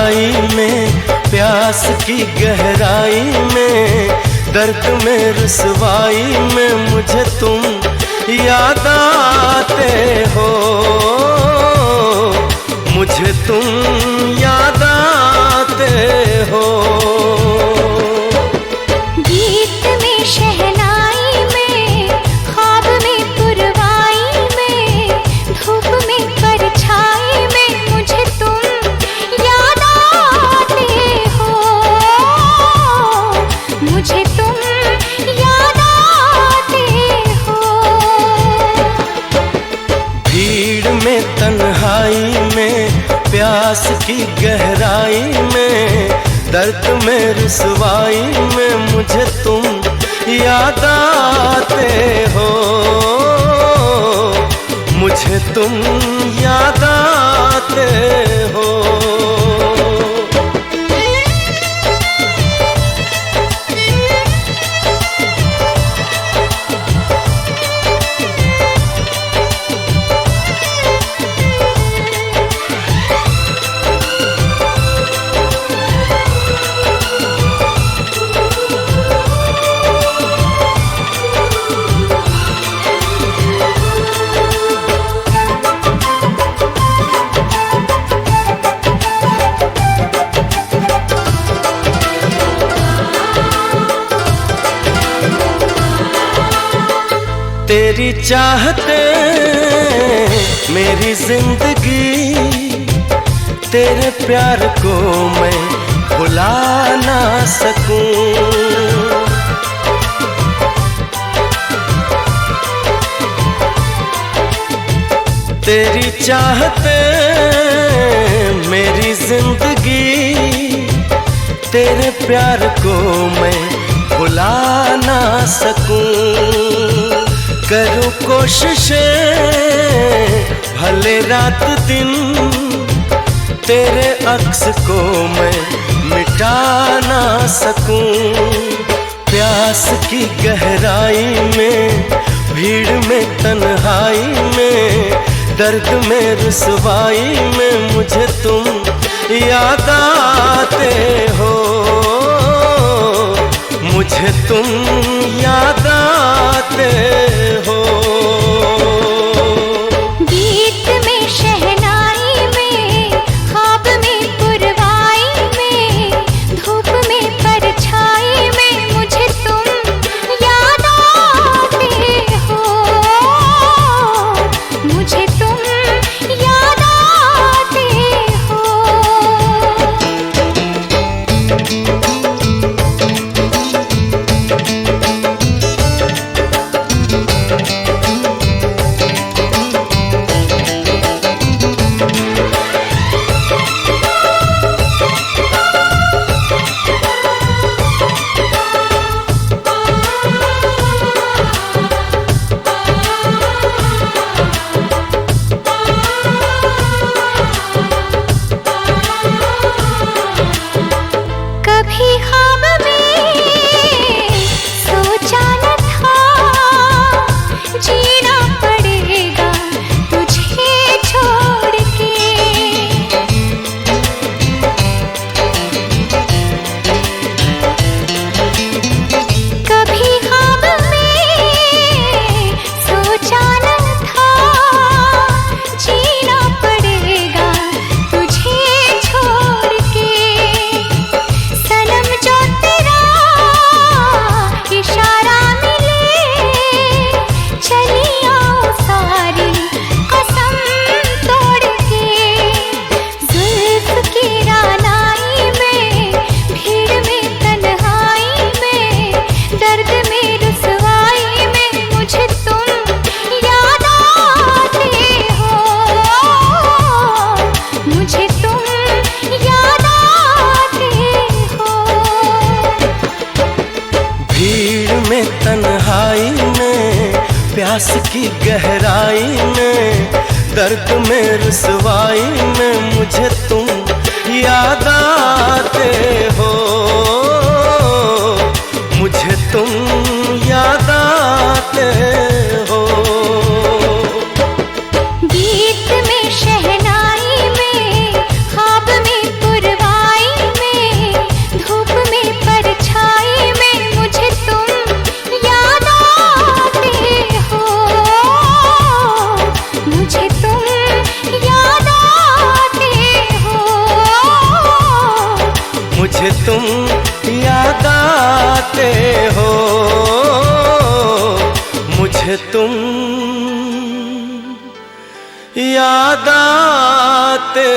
तन्हाई में, प्यास की गहराई में, दर्द में रुसवाई में मुझे तुम याद आते हो, मुझे तुम याद आते हो। गीत में शहनाई में, ख्वाब में पुरवाई में, धूप में परछाई में मुझे तुम याद आते हो, मुझे तुम याद आते हो। भीड़ में तन्हाई में, प्यास की गहराई में, दर्द में रुसवाई में मुझे तुम याद आते हो, मुझे तुम याद आते हो। तेरी चाहते मेरी जिंदगी, तेरे प्यार को मैं भुला ना सकूं। तेरी चाहते मेरी जिंदगी, तेरे प्यार को मैं भुला ना सकूं। करूं कोशिशें भले रात दिन, तेरे अक्स को मैं मिटा ना सकूं। प्यास की गहराई में, भीड़ में तन्हाई में, दर्द में रुसवाई में मुझे तुम याद आते हो, मुझे तुम याद आते हो। गीत में शहनाई में, ख्वाब में पुरवाई में, धूप में परछाई में मुझे तुम याद आते हो, मुझे तुम याद आते हो। कभी ख्वाब में सोचा न था, जीना पड़ेगा तुझे छोड़ के। कभी ख्वाब में सोचा न था, जीना पड़ेगा तुझे छोड़ के। सनम जो तेरा इशारा मिले, चली आओ सारी कसम तोड़ के। जुल्फ की रानाई में, भीड़ में तन्हाई में, दर्द में रुसवाई में मुझे तुम याद आते हो, मुझे तुम याद आते हो। भीड़ में तन्हाई में, प्यास की गहराई में, दर्द में रुसवाई में मुझे तुम याद आते हो, मुझे तुम याद आते हो। गीत में शहनाई में, ख्वाब में पुरवा मुझे तुम याद आते